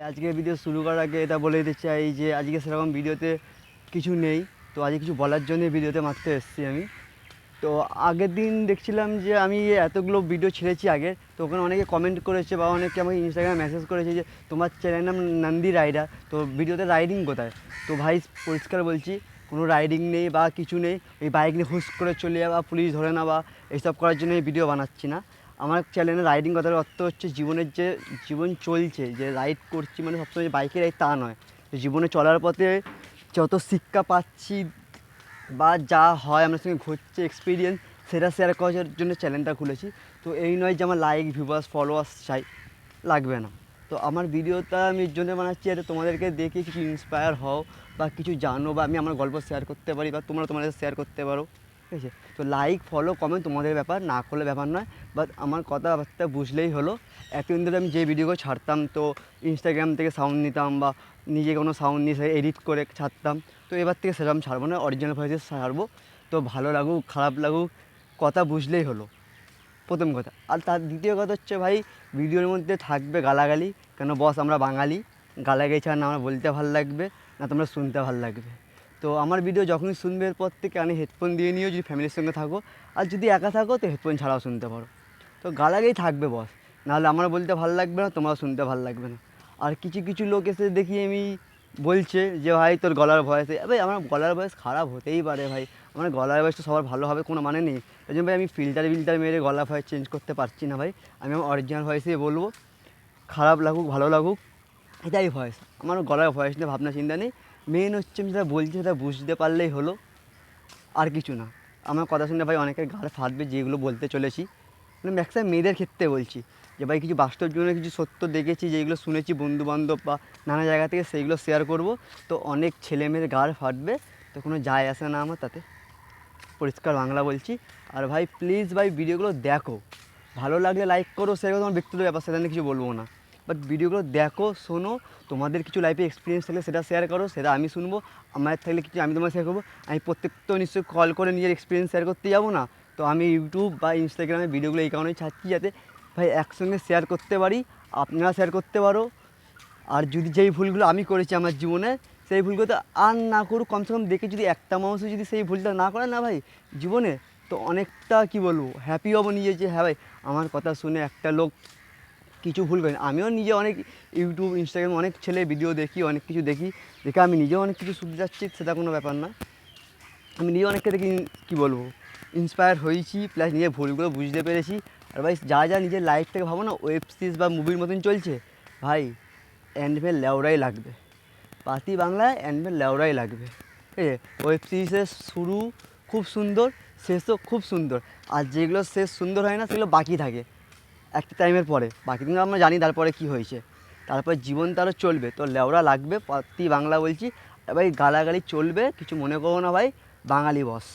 আজকের ভিডিও শুরু করার আগে এটা বলে দিতে চাই যে আজকে সেরকম ভিডিওতে কিছু নেই। তো আজকে কিছু বলার জন্য ভিডিওতে মারতে এসেছি আমি। তো আগের দিন দেখছিলাম যে আমি এতগুলো ভিডিও ছেড়েছি আগে, তো ওখানে অনেকে কমেন্ট করেছে বা অনেকে আমাকে ইনস্টাগ্রামে মেসেজ করেছে যে তোমার চ্যানেলের নাম নন্দী রাইডার, তো ভিডিওতে রাইডিং কোথায়? তো ভাই পরিষ্কার বলছি, কোনো রাইডিং নেই বা কিছু নেই। এই বাইক নিয়ে হুস করে চলে যাওয়া, পুলিশ ধরে নেওয়া, এইসব করার জন্য এই ভিডিও বানাচ্ছি না। আমার চ্যানেলে রাইডিং কথার অর্থ হচ্ছে জীবনের যে জীবন চলছে, যে রাইড করছি মানে সবসময় বাইকে রাইড তা নয়। জীবনে চলার পথে যত শিক্ষা পাচ্ছি বা যা হয় আমার সঙ্গে ঘটছে এক্সপিরিয়েন্স, সেটা শেয়ার করার জন্য চ্যানেলটা খুলেছি। তো এই নয় যে আমার লাইক ভিউয়ার্স ফলোয়ার্স চাই, লাগবে না। তো আমার ভিডিওটা আমি এর জন্য বানাচ্ছি যাতে তোমাদেরকে দেখে কিছু ইন্সপায়ার হও বা কিছু জানো, বা আমি আমার গল্প শেয়ার করতে পারি বা তোমরা তোমাদের শেয়ার করতে পারো। ঠিক আছে? তো লাইক ফলো কমেন্ট তোমাদের ব্যাপার, না করলে ব্যাপার নয়, বাট আমার কথাবার্তা বুঝলেই হলো। এতদিন ধরে আমি যে ভিডিওগুলো ছাড়তাম, তো ইনস্টাগ্রাম থেকে সাউন্ড নিতাম বা নিজে কোনো সাউন্ড নিয়ে সে এডিট করে ছাড়তাম। তো এবার থেকে সেরকম ছাড়বো না, অরিজিনাল ভয়েসে ছাড়বো। তো ভালো লাগুক খারাপ লাগুক, কথা বুঝলেই হলো, প্রথম কথা। আর তার দ্বিতীয় কথা হচ্ছে ভাই, ভিডিওর মধ্যে থাকবে গালাগালি। কেন বস, আমরা বাঙালি, গালাগালি ছাড়া না আমরা বলতে ভালো লাগবে না তোমরা শুনতে ভালো লাগবে। তো আমার ভিডিও যখনই শুনবে এরপর থেকে আমি হেডফোন দিয়ে নিও যদি ফ্যামিলির সঙ্গে থাকো, আর যদি একা থাকো তো হেডফোন ছাড়াও শুনতে পারো। তো গালাগালি থাকবে বস, নাহলে আমার বলতে ভালো লাগবে না, তোমার শুনতে ভালো লাগবে না। আর কিছু কিছু লোক এসে দেখি আমি বলছে যে ভাই তোর গলার ভয়েসে, ভাই আমার গলার ভয়েস খারাপ হতেই পারে ভাই, আমার গলার ভয়েস তো সবার ভালো হবে কোনো মানে নেই। ওই জন্য ভাই আমি ফিল্টার মেরে গলার ভয়েস চেঞ্জ করতে পারছি না ভাই। আমি আমার অরিজিনাল ভয়েসেই বলবো, খারাপ লাগুক ভালো লাগুক, এটাই ভয়েস। আমার গলার ভয়েস নিয়ে ভাবনা চিন্তা নেই। মেন হচ্ছে আমি যেটা বলছি সেটা বুঝতে পারলেই হলো, আর কিছু না। আমার কথা শুনে ভাই অনেকের গাড় ফাটবে যেগুলো বলতে চলেছি, মানে ম্যাক্সিমাম মেয়েদের ক্ষেত্রে বলছি যে ভাই কিছু বাস্তব জীবনে কিছু সত্য দেখেছি, যেগুলো শুনেছি বন্ধুবান্ধব বা নানা জায়গা থেকে, সেইগুলো শেয়ার করব। তো অনেক ছেলে মেয়েদের গাড় ফাটবে, তো কোনো যায় আসে না আমার তাতে, পরিষ্কার বাংলা বলছি। আর ভাই প্লিজ ভাই ভিডিওগুলো দেখো, ভালো লাগলে লাইক করো, সেটা তোমার ব্যক্তিগত ব্যাপার, সেটা নিয়ে কিছু বলবো না। বাট ভিডিওগুলো দেখো, শোনো, তোমাদের কিছু লাইফে এক্সপিরিয়েন্স থাকলে সেটা শেয়ার করো, সেটা আমি শুনবো। আমার থাকলে কিছু আমি তোমার শেয়ার করবো। আমি প্রত্যেকটা নিশ্চয়ই কল করে নিজের এক্সপিরিয়েন্স শেয়ার করতে যাবো না। তো আমি ইউটিউব বা ইনস্টাগ্রামে ভিডিওগুলো এই কারণেই ছাড়ছি যাতে ভাই একসঙ্গে শেয়ার করতে পারি, আপনারা শেয়ার করতে পারো। আর যদি যেই ভুলগুলো আমি করেছি আমার জীবনে, সেই ভুলগুলো তো আর না করুক, কমসে কম দেখে যদি একটা মানুষও যদি সেই ভুলটা না করে না ভাই জীবনে, তো অনেকটা কী বলবো, হ্যাপি হবো নিজে যে হ্যাঁ ভাই আমার কথা শুনে একটা লোক কিছু ভুল করেনি। আমিও নিজে অনেক ইউটিউব ইনস্টাগ্রামে অনেক ছেলে ভিডিও দেখি, অনেক কিছু দেখি, দেখে আমি নিজেও অনেক কিছু শুনতে যাচ্ছি, সেটা কোনো ব্যাপার না। আমি নিজে অনেককে দেখি, কী বলবো, ইন্সপায়ার হয়েছি, প্লাস নিজের ভুলগুলো বুঝতে পেরেছি। আর ভাই যা যা নিজের লাইফ থেকে ভাবো না ওয়েব সিরিজ বা মুভির মতন চলছে, ভাই অ্যান্ডমের লেওড়াই লাগবে, পাতি বাংলায় অ্যান্ডমের লেওড়াই লাগবে। ঠিক আছে? ওয়েব সিরিজের শুরু খুব সুন্দর, শেষও খুব সুন্দর। আর যেগুলো শেষ সুন্দর হয় না সেগুলো বাকি থাকে একটা টাইমের পরে, বাকি দিন আমরা জানি তারপরে কী হয়েছে। তারপর জীবন তারও চলবে, তো লেওড়া লাগবে, পাতি বাংলা বলছি। ভাই গালাগালি চলবে, কিছু মনে করো না ভাই, বাঙালি বস।